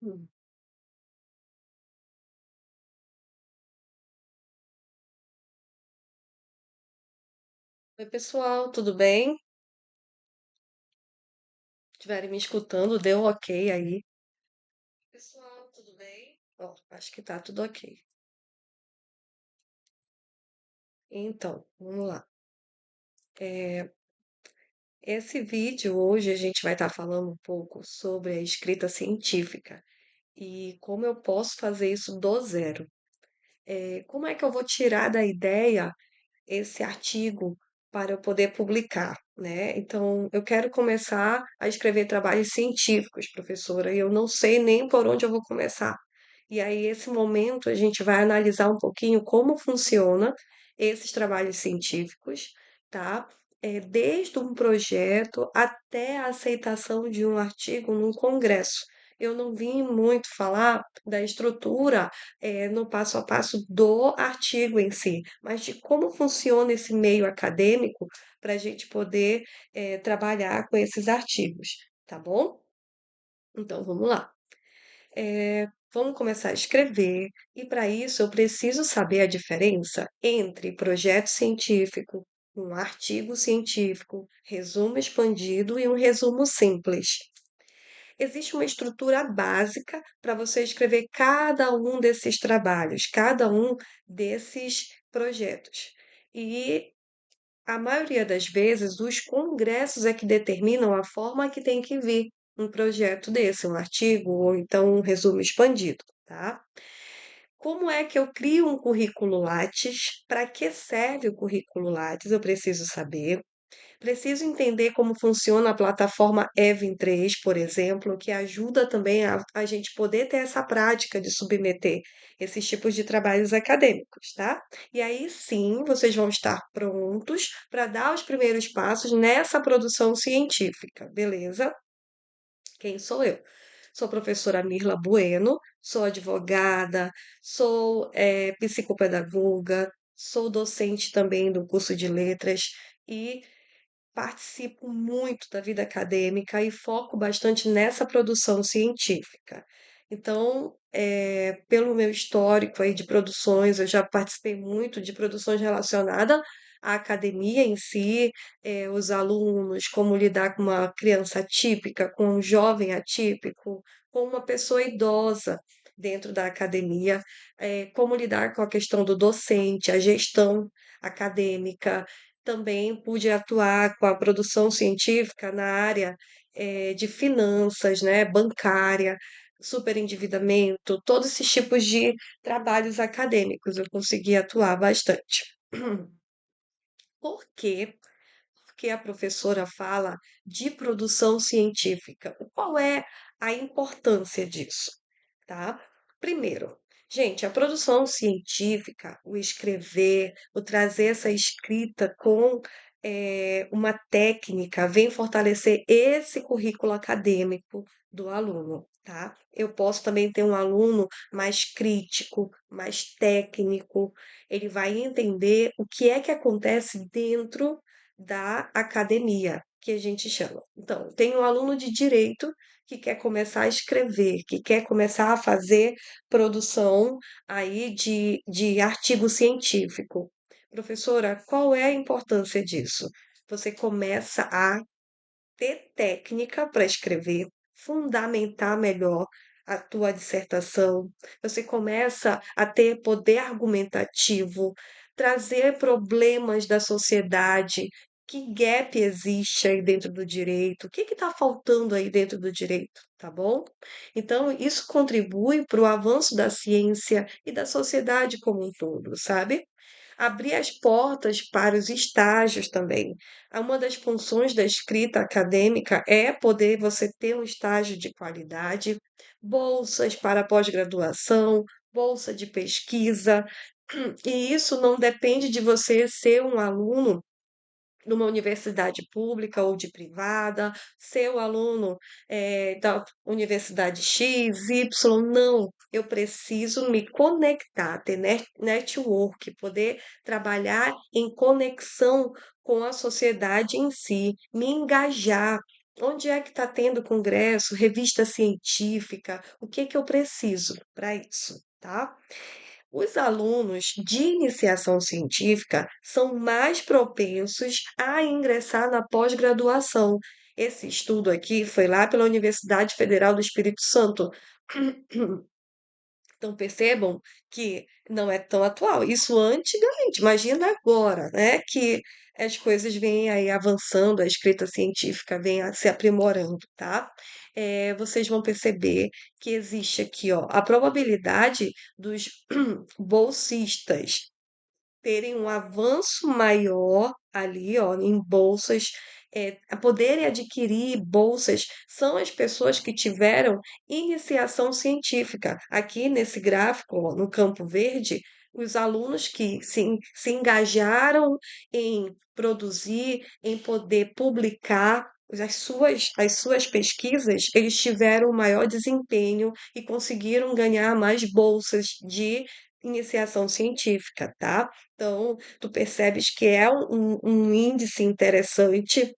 Hum. Oi, pessoal, tudo bem? Estiverem me escutando, deu ok aí. Pessoal, tudo bem? Ó, acho que tá tudo ok. Então, vamos lá. É, esse vídeo hoje a gente vai estar falando um pouco sobre a escrita científica e como eu posso fazer isso do zero. Como é que eu vou tirar da ideia esse artigo para eu poder publicar, né? Então, eu quero começar a escrever trabalhos científicos, professora, e eu não sei nem por onde eu vou começar. E aí, esse momento, a gente vai analisar um pouquinho como funciona esses trabalhos científicos, tá? Desde um projeto até a aceitação de um artigo num congresso. Eu não vim muito falar da estrutura, no passo a passo do artigo em si, mas de como funciona esse meio acadêmico para a gente poder trabalhar com esses artigos, tá bom? Então vamos lá. Vamos começar a escrever, e para isso eu preciso saber a diferença entre projeto científico, um artigo científico, resumo expandido e um resumo simples. Existe uma estrutura básica para você escrever cada um desses trabalhos, cada um desses projetos. E a maioria das vezes, os congressos é que determinam a forma que tem que vir um projeto desse, um artigo ou então um resumo expandido, tá? Como é que eu crio um currículo Lattes? Para que serve o currículo Lattes? Eu preciso saber. Preciso entender como funciona a plataforma Evin3, por exemplo, que ajuda também a gente poder ter essa prática de submeter esses tipos de trabalhos acadêmicos, tá? E aí sim, vocês vão estar prontos para dar os primeiros passos nessa produção científica, beleza? Quem sou eu? Sou a professora Mirla Bueno, sou advogada, sou psicopedagoga, sou docente também do curso de letras e participo muito da vida acadêmica e foco bastante nessa produção científica. Então, pelo meu histórico aí de produções, eu já participei muito de produções relacionadas à academia em si, os alunos, como lidar com uma criança atípica, com um jovem atípico, com uma pessoa idosa dentro da academia, como lidar com a questão do docente, a gestão acadêmica, também pude atuar com a produção científica na área, de finanças, né, bancária, superendividamento, todos esses tipos de trabalhos acadêmicos eu consegui atuar bastante. Por quê? Porque a professora fala de produção científica. Qual é a importância disso, tá? Primeiro, gente, a produção científica, o escrever, o trazer essa escrita com uma técnica, vem fortalecer esse currículo acadêmico do aluno, tá? Eu posso também ter um aluno mais crítico, mais técnico, ele vai entender o que é que acontece dentro da academia, que a gente chama. Então, tem um aluno de direito que quer começar a escrever, que quer começar a fazer produção aí de artigo científico. Professora, qual é a importância disso? Você começa a ter técnica para escrever, fundamentar melhor a tua dissertação, você começa a ter poder argumentativo, trazer problemas da sociedade, que gap existe aí dentro do direito, o que está faltando aí dentro do direito, tá bom? Então, isso contribui para o avanço da ciência e da sociedade como um todo, sabe? Abrir as portas para os estágios também. Uma das funções da escrita acadêmica é poder você ter um estágio de qualidade, bolsas para pós-graduação, bolsa de pesquisa, e isso não depende de você ser um aluno numa universidade pública ou de privada, ser o aluno da universidade X, Y, não. Eu preciso me conectar, ter network, poder trabalhar em conexão com a sociedade em si, me engajar. Onde é que está tendo congresso, revista científica? O que que eu preciso para isso, tá? Os alunos de iniciação científica são mais propensos a ingressar na pós-graduação. Esse estudo aqui foi lá pela Universidade Federal do Espírito Santo. Então percebam que não é tão atual. Isso antigamente, imagina agora, né? Que as coisas vêm aí avançando, a escrita científica vem se aprimorando, tá? Vocês vão perceber que existe aqui, ó, a probabilidade dos bolsistas terem um avanço maior ali, ó, em bolsas, a poderem adquirir bolsas, são as pessoas que tiveram iniciação científica. Aqui nesse gráfico, ó, no campo verde, os alunos que se engajaram em produzir, em poder publicar as suas pesquisas, eles tiveram maior desempenho e conseguiram ganhar mais bolsas de iniciação científica, tá? Então, tu percebes que é um índice interessante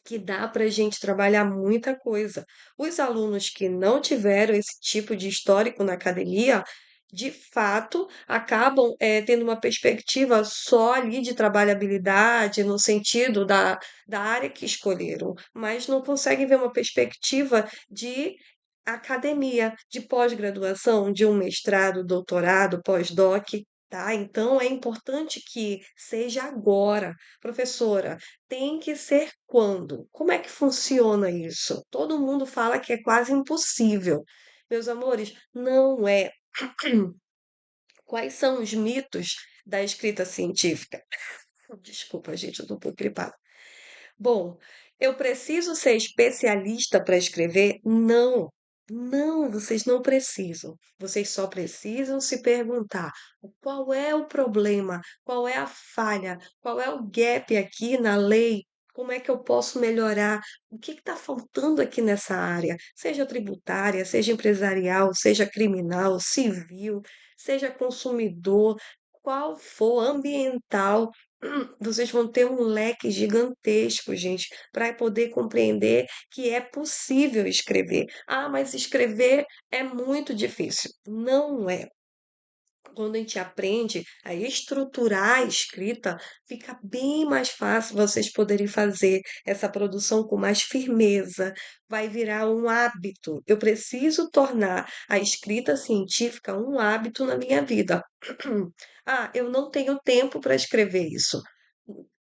que dá para a gente trabalhar muita coisa. Os alunos que não tiveram esse tipo de histórico na academia, de fato, acabam tendo uma perspectiva só ali de trabalhabilidade, no sentido da área que escolheram, mas não conseguem ver uma perspectiva de academia, de pós-graduação, de um mestrado, doutorado, pós-doc. Tá? Então é importante que seja agora. Professora, tem que ser quando? Como é que funciona isso? Todo mundo fala que é quase impossível. Meus amores, não é. Quais são os mitos da escrita científica? Desculpa, gente, eu tô um pouco gripada. Bom, eu preciso ser especialista para escrever? Não, não, vocês não precisam. Vocês só precisam se perguntar qual é o problema, qual é a falha, qual é o gap aqui na lei. Como é que eu posso melhorar? O que está faltando aqui nessa área? Seja tributária, seja empresarial, seja criminal, civil, seja consumidor, qual for, ambiental. Vocês vão ter um leque gigantesco, gente, para poder compreender que é possível escrever. Ah, mas escrever é muito difícil. Não é. Quando a gente aprende a estruturar a escrita, fica bem mais fácil vocês poderem fazer essa produção com mais firmeza. Vai virar um hábito. Eu preciso tornar a escrita científica um hábito na minha vida. Ah, eu não tenho tempo para escrever isso.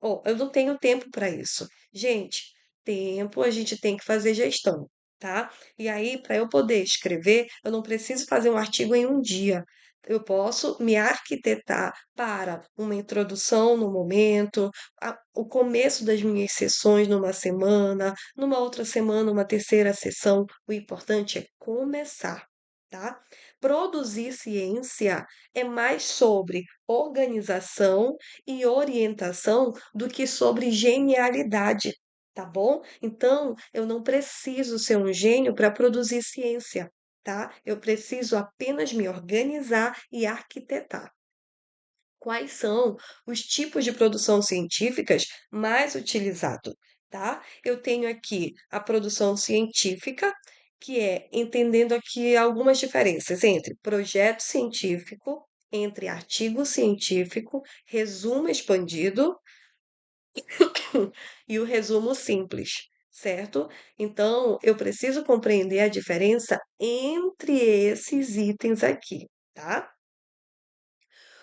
Oh, eu não tenho tempo para isso. Gente, tempo a gente tem que fazer gestão, tá? E aí, para eu poder escrever, eu não preciso fazer um artigo em um dia. Eu posso me arquitetar para uma introdução no momento, o começo das minhas sessões numa semana, numa outra semana, uma terceira sessão. O importante é começar, tá? Produzir ciência é mais sobre organização e orientação do que sobre genialidade, tá bom? Então, eu não preciso ser um gênio para produzir ciência, tá? Eu preciso apenas me organizar e arquitetar. Quais são os tipos de produção científicas mais utilizados, tá? Eu tenho aqui a produção científica, que é entendendo aqui algumas diferenças entre projeto científico, entre artigo científico, resumo expandido e o resumo simples, certo? Então, eu preciso compreender a diferença entre esses itens aqui, tá?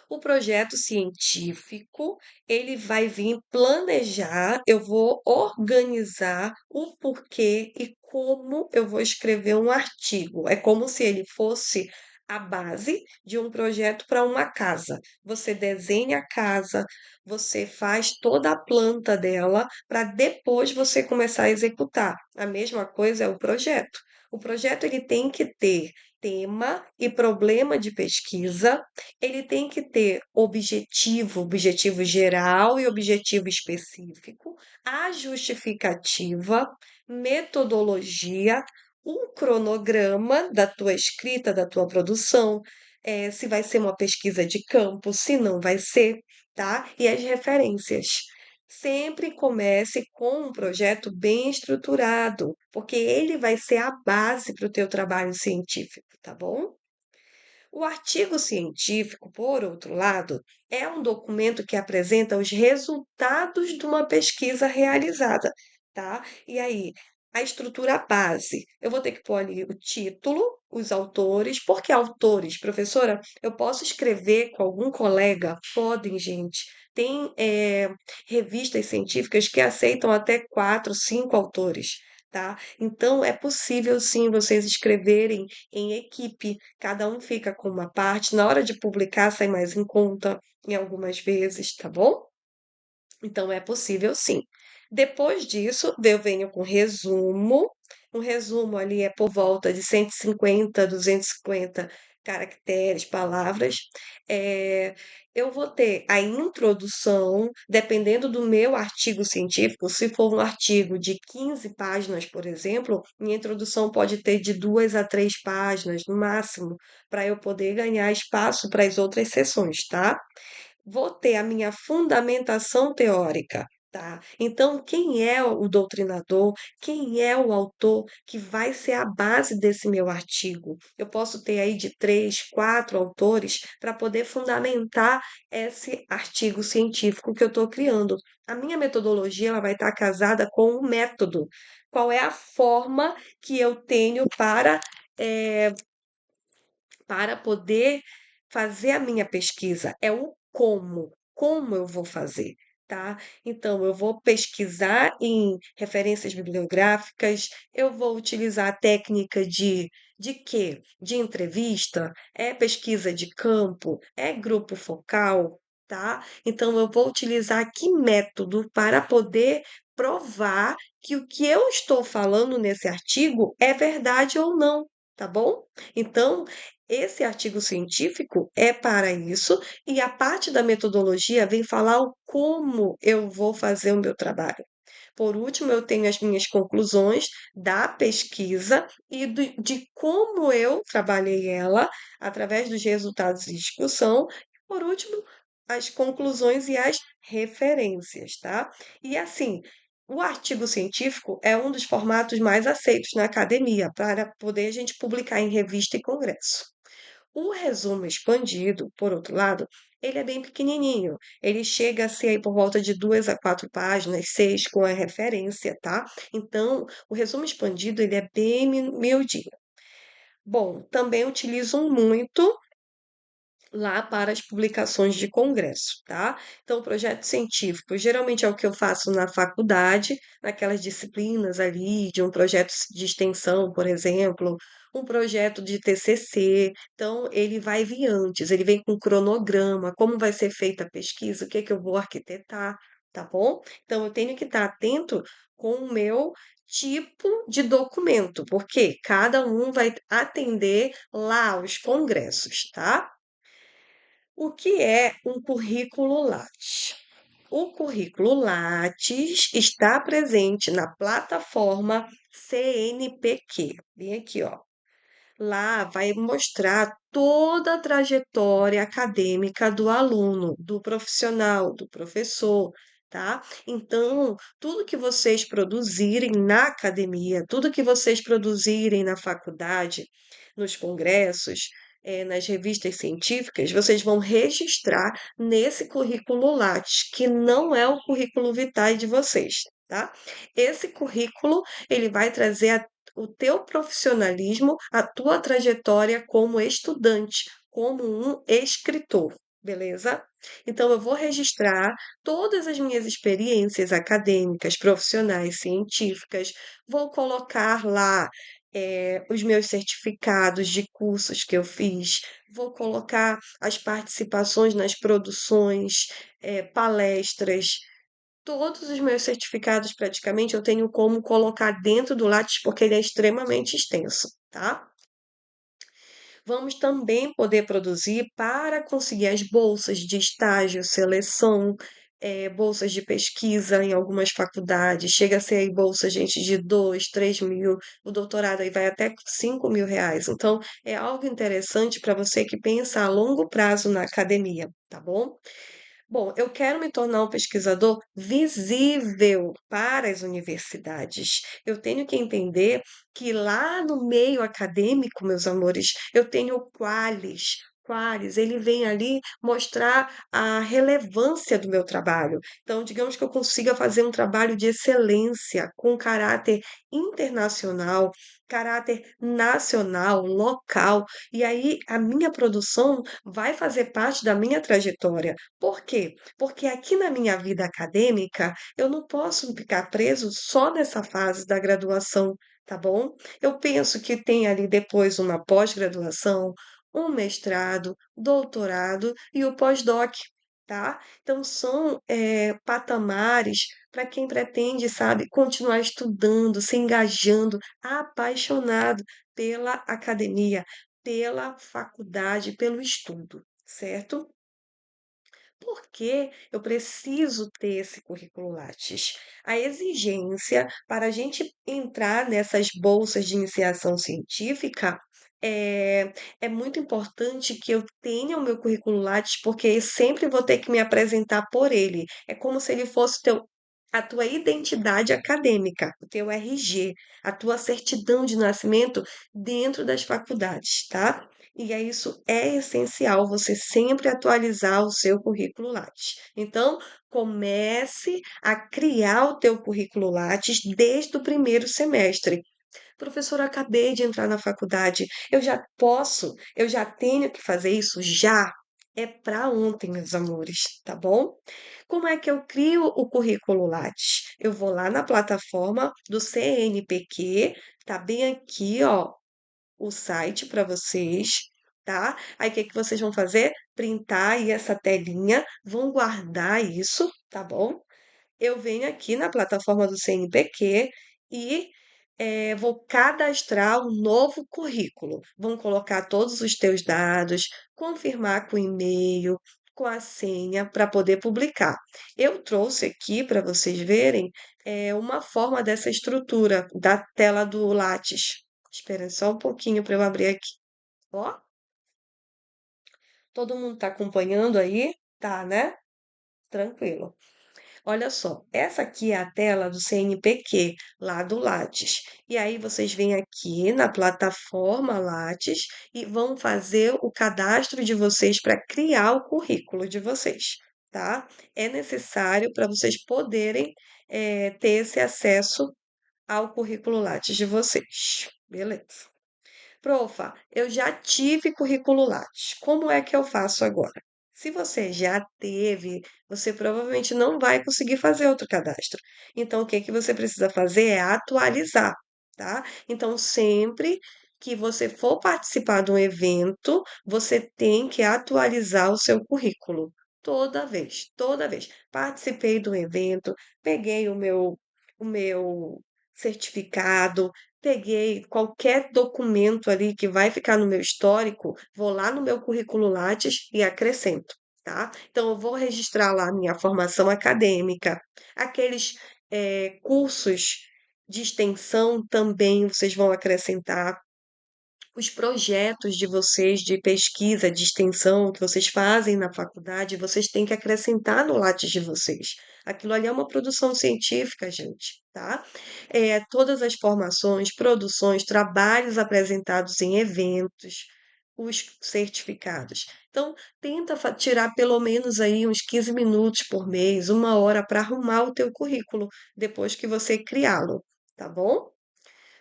O projeto científico, ele vai vir planejar, eu vou organizar o porquê e como eu vou escrever um artigo. É como se ele fosse a base de um projeto para uma casa. Você desenha a casa, você faz toda a planta dela para depois você começar a executar. A mesma coisa é o projeto. O projeto ele tem que ter tema e problema de pesquisa, ele tem que ter objetivo, objetivo geral e objetivo específico, a justificativa, metodologia, um cronograma da tua escrita, da tua produção, se vai ser uma pesquisa de campo, se não vai ser, tá? E as referências. Sempre comece com um projeto bem estruturado, porque ele vai ser a base para o teu trabalho científico, tá bom? O artigo científico, por outro lado, é um documento que apresenta os resultados de uma pesquisa realizada, tá? E aí, a estrutura base, eu vou ter que pôr ali o título, os autores, porque autores, professora, eu posso escrever com algum colega? Podem, gente. Tem revistas científicas que aceitam até quatro, cinco autores, tá? Então, é possível sim vocês escreverem em equipe, cada um fica com uma parte, na hora de publicar sai mais em conta em algumas vezes, tá bom? Então é possível sim. Depois disso, eu venho com resumo. Um resumo ali é por volta de 150, 250 caracteres, palavras. É, eu vou ter a introdução, dependendo do meu artigo científico, se for um artigo de 15 páginas, por exemplo, minha introdução pode ter de 2 a 3 páginas no máximo, para eu poder ganhar espaço para as outras sessões, tá? Vou ter a minha fundamentação teórica, tá? Então, quem é o doutrinador, quem é o autor que vai ser a base desse meu artigo? Eu posso ter aí de três, quatro autores para poder fundamentar esse artigo científico que eu estou criando. A minha metodologia ela vai estar casada com o método. Qual é a forma que eu tenho eh, para poder fazer a minha pesquisa, é o como eu vou fazer, tá? Então, eu vou pesquisar em referências bibliográficas, eu vou utilizar a técnica de quê? De entrevista, é pesquisa de campo, é grupo focal, tá? Então, eu vou utilizar que método para poder provar que o que eu estou falando nesse artigo é verdade ou não, tá bom? Então, esse artigo científico é para isso, e a parte da metodologia vem falar o como eu vou fazer o meu trabalho. Por último, eu tenho as minhas conclusões da pesquisa e de como eu trabalhei ela através dos resultados de discussão. E, por último, as conclusões e as referências, tá? E assim, o artigo científico é um dos formatos mais aceitos na academia para poder a gente publicar em revista e congresso. O resumo expandido, por outro lado, ele é bem pequenininho. Ele chega a ser aí por volta de 2 a 4 páginas, seis com a referência, tá? Então, o resumo expandido, ele é bem miudinho. Bom, também utilizo muito lá para as publicações de congresso, tá? Então, o projeto científico geralmente é o que eu faço na faculdade, naquelas disciplinas ali, de um projeto de extensão, por exemplo, um projeto de TCC. Então, ele vai vir antes, ele vem com cronograma, como vai ser feita a pesquisa, o que é que eu vou arquitetar, tá bom? Então, eu tenho que estar atento com o meu tipo de documento, porque cada um vai atender lá os congressos, tá? O que é um currículo Lattes? O currículo Lattes está presente na plataforma CNPq. Bem aqui, ó. Lá vai mostrar toda a trajetória acadêmica do aluno, do profissional, do professor, tá? Então, tudo que vocês produzirem na academia, tudo que vocês produzirem na faculdade, nos congressos, nas revistas científicas, vocês vão registrar nesse currículo Lattes, que não é o currículo vitae de vocês, tá? Esse currículo, ele vai trazer o teu profissionalismo, a tua trajetória como estudante, como um escritor, beleza? Então, eu vou registrar todas as minhas experiências acadêmicas, profissionais, científicas, vou colocar lá. Os meus certificados de cursos que eu fiz, vou colocar as participações nas produções, palestras, todos os meus certificados, praticamente, eu tenho como colocar dentro do Lattes, porque ele é extremamente extenso, tá? Vamos também poder produzir para conseguir as bolsas de estágio, seleção, bolsas de pesquisa em algumas faculdades. Chega a ser aí bolsa, gente, de 2, 3 mil. O doutorado aí vai até 5 mil reais. Então, é algo interessante para você que pensa a longo prazo na academia, tá bom? Bom, eu quero me tornar um pesquisador visível para as universidades. Eu tenho que entender que lá no meio acadêmico, meus amores, eu tenho o Qualis. Qualis, ele vem ali mostrar a relevância do meu trabalho. Então, digamos que eu consiga fazer um trabalho de excelência, com caráter internacional, caráter nacional, local, e aí a minha produção vai fazer parte da minha trajetória. Por quê? Porque aqui na minha vida acadêmica, eu não posso ficar preso só nessa fase da graduação, tá bom? Eu penso que tem ali depois uma pós-graduação, um mestrado, doutorado e o pós-doc, tá? Então são patamares para quem pretende, sabe, continuar estudando, se engajando, apaixonado pela academia, pela faculdade, pelo estudo, certo? Porque eu preciso ter esse currículo Lattes. A exigência para a gente entrar nessas bolsas de iniciação científica é muito importante que eu tenha o meu currículo Lattes, porque eu sempre vou ter que me apresentar por ele. É como se ele fosse a tua identidade acadêmica, o teu RG, a tua certidão de nascimento dentro das faculdades, tá? E é isso é essencial, você sempre atualizar o seu currículo Lattes. Então, comece a criar o teu currículo Lattes desde o primeiro semestre. Professor, eu acabei de entrar na faculdade, eu já tenho que fazer isso já. É para ontem, meus amores, tá bom? Como é que eu crio o currículo Lattes? Eu vou lá na plataforma do CNPq, tá bem aqui, ó, o site para vocês, tá? Aí o que que vocês vão fazer? Printar aí essa telinha, vão guardar isso, tá bom? Eu venho aqui na plataforma do CNPq e vou cadastrar um novo currículo. Vão colocar todos os teus dados, confirmar com o e-mail, com a senha para poder publicar. Eu trouxe aqui para vocês verem uma forma dessa estrutura da tela do Lattes. Espera só um pouquinho para eu abrir aqui. Ó, todo mundo está acompanhando aí? Tá, né? Tranquilo. Olha só, essa aqui é a tela do CNPq, lá do Lattes. E aí vocês vêm aqui na plataforma Lattes e vão fazer o cadastro de vocês para criar o currículo de vocês, tá? É necessário para vocês poderem ter esse acesso ao currículo Lattes de vocês. Beleza. Profa, eu já tive currículo Lattes. Como é que eu faço agora? Se você já teve, você provavelmente não vai conseguir fazer outro cadastro. Então, o que que você precisa fazer é atualizar, tá? Então, sempre que você for participar de um evento, você tem que atualizar o seu currículo. Toda vez, toda vez. Participei do evento, peguei o meu certificado, peguei qualquer documento ali que vai ficar no meu histórico, vou lá no meu currículo Lattes e acrescento, tá? Então, eu vou registrar lá minha formação acadêmica, aqueles cursos de extensão também vocês vão acrescentar, os projetos de vocês de pesquisa, de extensão que vocês fazem na faculdade, vocês têm que acrescentar no Lattes de vocês. Aquilo ali é uma produção científica, gente, tá? Todas as formações, produções, trabalhos apresentados em eventos, os certificados. Então, tenta tirar pelo menos aí uns 15 minutos por mês, uma hora para arrumar o teu currículo depois que você criá-lo, tá bom?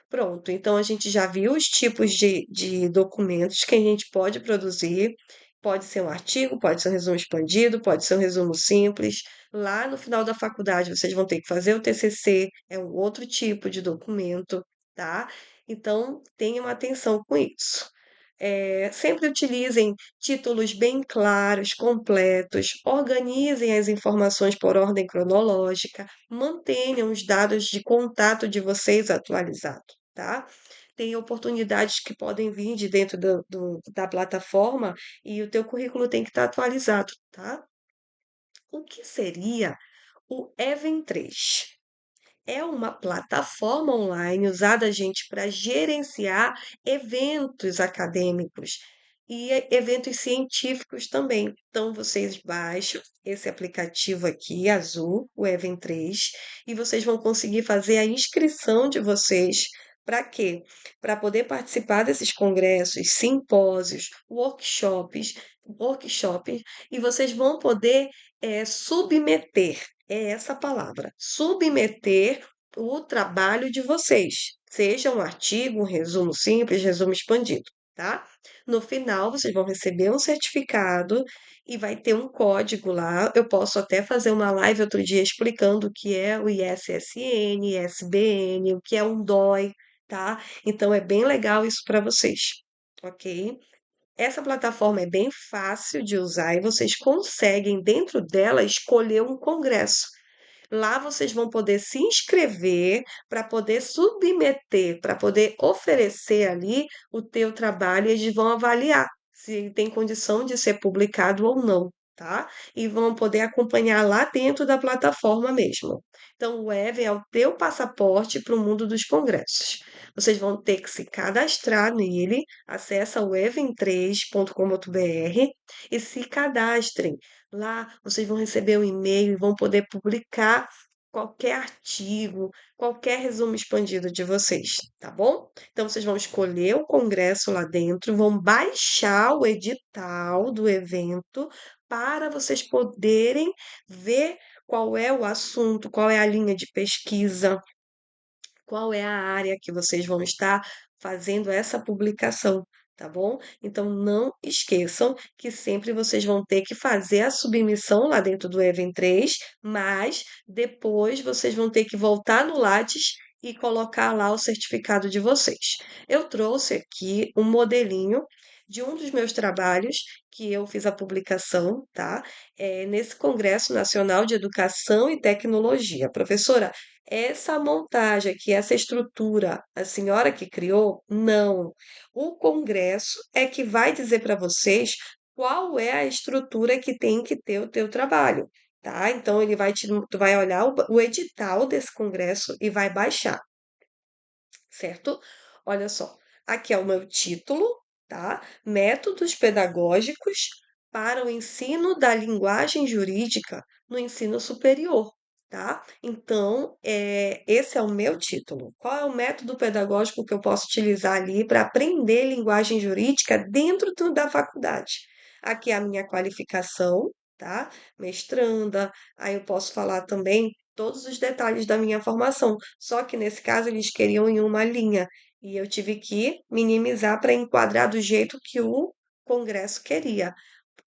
Pronto, então a gente já viu os tipos de documentos que a gente pode produzir. Pode ser um artigo, pode ser um resumo expandido, pode ser um resumo simples. Lá no final da faculdade, vocês vão ter que fazer o TCC, é um outro tipo de documento, tá? Então, tenham atenção com isso. Sempre utilizem títulos bem claros, completos, organizem as informações por ordem cronológica, mantenham os dados de contato de vocês atualizados, tá? Tem oportunidades que podem vir de dentro da plataforma e o teu currículo tem que estar atualizado, tá? O que seria o Even3? É uma plataforma online usada, gente, para gerenciar eventos acadêmicos. e eventos científicos também. Então, vocês baixam esse aplicativo aqui, azul, o Even3, e vocês vão conseguir fazer a inscrição de vocês. Para quê? Para poder participar desses congressos, simpósios, workshops, e vocês vão poder submeter, é essa palavra, submeter o trabalho de vocês, seja um artigo, um resumo simples, resumo expandido, tá? No final, vocês vão receber um certificado e vai ter um código lá. Eu posso até fazer uma live outro dia explicando o que é o ISSN, ISBN, o que é um DOI, tá? Então é bem legal isso para vocês, ok? Essa plataforma é bem fácil de usar e vocês conseguem, dentro dela, escolher um congresso. Lá vocês vão poder se inscrever para poder submeter, para poder oferecer ali o teu trabalho e eles vão avaliar se tem condição de ser publicado ou não, tá? E vão poder acompanhar lá dentro da plataforma mesmo. Então, o Even é o teu passaporte para o mundo dos congressos. Vocês vão ter que se cadastrar nele, acessa o even3.com.br e se cadastrem. Lá vocês vão receber um e-mail e vão poder publicar qualquer artigo, qualquer resumo expandido de vocês, tá bom? Então vocês vão escolher o congresso lá dentro, vão baixar o edital do evento para vocês poderem ver qual é o assunto, qual é a linha de pesquisa, qual é a área que vocês vão estar fazendo essa publicação, tá bom? Então não esqueçam que sempre vocês vão ter que fazer a submissão lá dentro do Even3, mas depois vocês vão ter que voltar no Lattes e colocar lá o certificado de vocês. Eu trouxe aqui um modelinho de um dos meus trabalhos que eu fiz a publicação, tá? Nesse Congresso Nacional de Educação e Tecnologia. Professora, essa montagem aqui, essa estrutura, a senhora que criou? Não. O Congresso é que vai dizer para vocês qual é a estrutura que tem que ter o teu trabalho, tá? Então ele vai tu vai olhar o edital desse congresso e vai baixar, certo? Olha só, aqui é o meu título, tá? Métodos pedagógicos para o ensino da linguagem jurídica no ensino superior, tá? Então, esse é o meu título. Qual é o método pedagógico que eu posso utilizar ali para aprender linguagem jurídica dentro da faculdade? Aqui é a minha qualificação, tá? Mestranda, aí eu posso falar também todos os detalhes da minha formação. Só que nesse caso eles queriam em uma linha e eu tive que minimizar para enquadrar do jeito que o Congresso queria.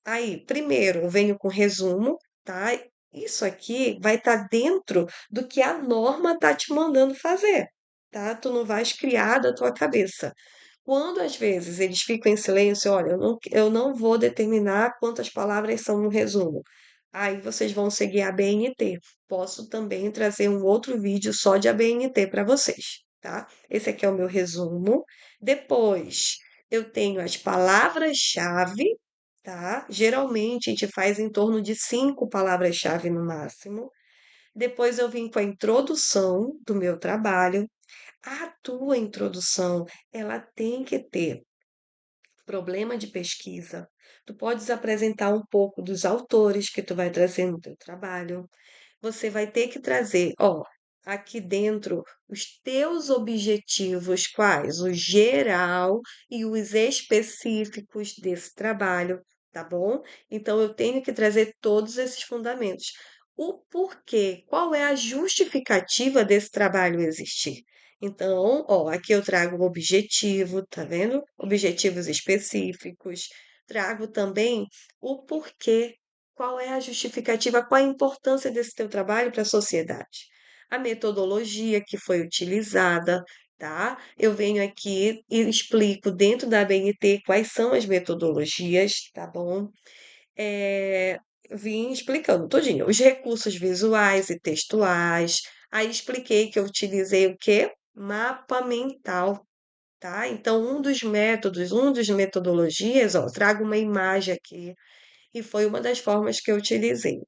Aí, primeiro, eu venho com resumo, tá? Isso aqui vai estar dentro do que a norma está te mandando fazer, tá? Tu não vais criar da tua cabeça. Quando às vezes eles ficam em silêncio, olha, eu não vou determinar quantas palavras são no resumo. Aí vocês vão seguir a BNT. Posso também trazer um outro vídeo só de ABNT para vocês, tá? Esse aqui é o meu resumo. Depois, eu tenho as palavras-chave, tá? Geralmente a gente faz em torno de 5 palavras-chave no máximo. Depois eu vim com a introdução do meu trabalho. A tua introdução, ela tem que ter problema de pesquisa. Tu podes apresentar um pouco dos autores que tu vai trazer no teu trabalho. Você vai ter que trazer, ó, aqui dentro os teus objetivos, quais? O geral e os específicos desse trabalho, tá bom? Então eu tenho que trazer todos esses fundamentos. O porquê, qual é a justificativa desse trabalho existir? Então, ó, aqui eu trago o objetivo, tá vendo? Objetivos específicos. Trago também o porquê, qual é a justificativa, qual a importância desse teu trabalho para a sociedade? A metodologia que foi utilizada, tá? Eu venho aqui e explico dentro da ABNT quais são as metodologias, tá bom? É, vim explicando todinho, os recursos visuais e textuais. Aí expliquei que eu utilizei o quê? Mapa mental, tá? Então, um dos métodos, um dos metodologias, ó, trago uma imagem aqui e foi uma das formas que eu utilizei.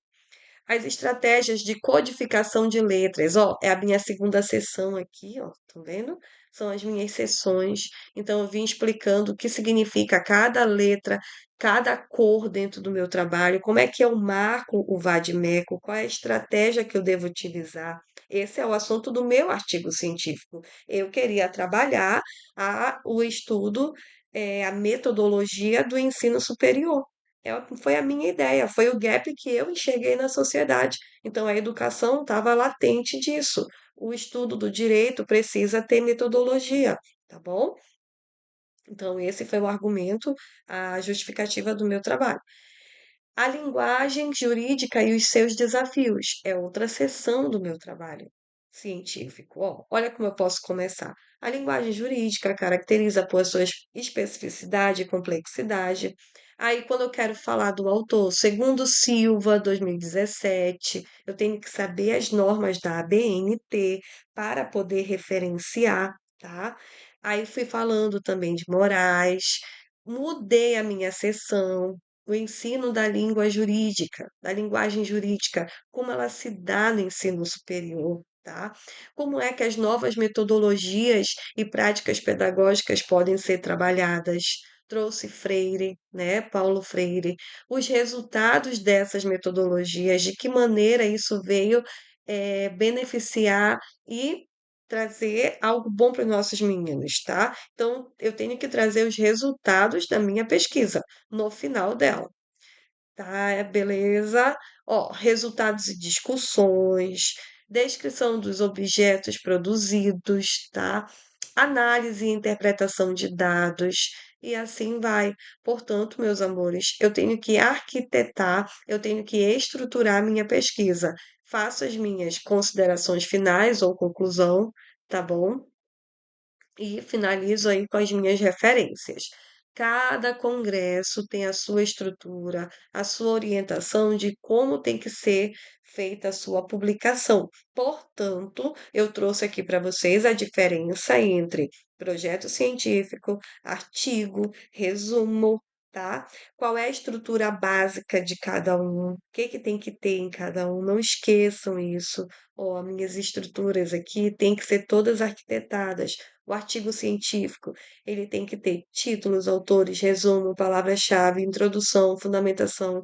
As estratégias de codificação de letras, ó, é a minha segunda sessão aqui, ó, tá vendo? são as minhas sessões. Então, eu vim explicando o que significa cada letra, cada cor dentro do meu trabalho, como é que eu marco o vade-mecum, qual é a estratégia que eu devo utilizar. Esse é o assunto do meu artigo científico. Eu queria trabalhar o estudo, a metodologia do ensino superior. Foi a minha ideia, foi o gap que eu enxerguei na sociedade. Então, a educação estava latente disso. O estudo do direito precisa ter metodologia, tá bom? Então, esse foi o argumento, a justificativa do meu trabalho. A linguagem jurídica e os seus desafios é outra seção do meu trabalho científico. Ó, olha como eu posso começar. A linguagem jurídica caracteriza por sua especificidade e complexidade. Aí, quando eu quero falar do autor, segundo Silva, 2017, eu tenho que saber as normas da ABNT para poder referenciar, tá? Aí fui falando também de Moraes, mudei a minha seção, o ensino da língua jurídica, da linguagem jurídica, como ela se dá no ensino superior, tá? Como é que as novas metodologias e práticas pedagógicas podem ser trabalhadas? Trouxe Freire, né, Paulo Freire, os resultados dessas metodologias, de que maneira isso veio beneficiar e trazer algo bom para os nossos meninos, tá? Então, eu tenho que trazer os resultados da minha pesquisa no final dela. Tá, beleza. Ó, resultados e discussões, descrição dos objetos produzidos, tá? Análise e interpretação de dados, e assim vai. Portanto, meus amores, eu tenho que arquitetar, eu tenho que estruturar minha pesquisa. Faço as minhas considerações finais ou conclusão, tá bom? E finalizo aí com as minhas referências. Cada congresso tem a sua estrutura, a sua orientação de como tem que ser feita a sua publicação. Portanto, eu trouxe aqui para vocês a diferença entre projeto científico, artigo, resumo, tá? Qual é a estrutura básica de cada um? O que que tem que ter em cada um? Não esqueçam isso. Ó, minhas estruturas aqui têm que ser todas arquitetadas. O artigo científico, ele tem que ter títulos, autores, resumo, palavra-chave, introdução, fundamentação,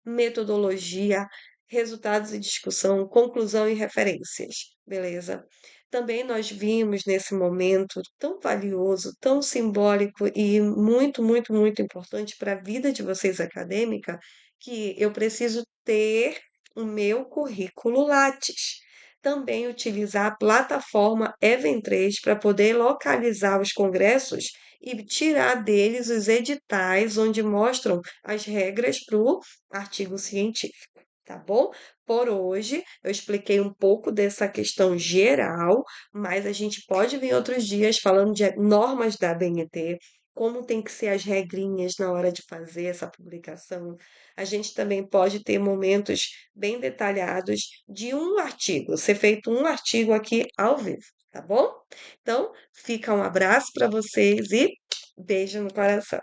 metodologia, resultados e discussão, conclusão e referências, beleza? Também nós vimos nesse momento tão valioso, tão simbólico e muito, muito, muito importante para a vida de vocês acadêmica, que eu preciso ter o meu currículo Lattes. Também utilizar a plataforma Eventrade para poder localizar os congressos e tirar deles os editais onde mostram as regras para o artigo científico, tá bom? Por hoje, eu expliquei um pouco dessa questão geral, mas a gente pode vir outros dias falando de normas da ABNT, como tem que ser as regrinhas na hora de fazer essa publicação. A gente também pode ter momentos bem detalhados de um artigo, ser feito um artigo aqui ao vivo, tá bom? Então, fica um abraço para vocês e beijo no coração.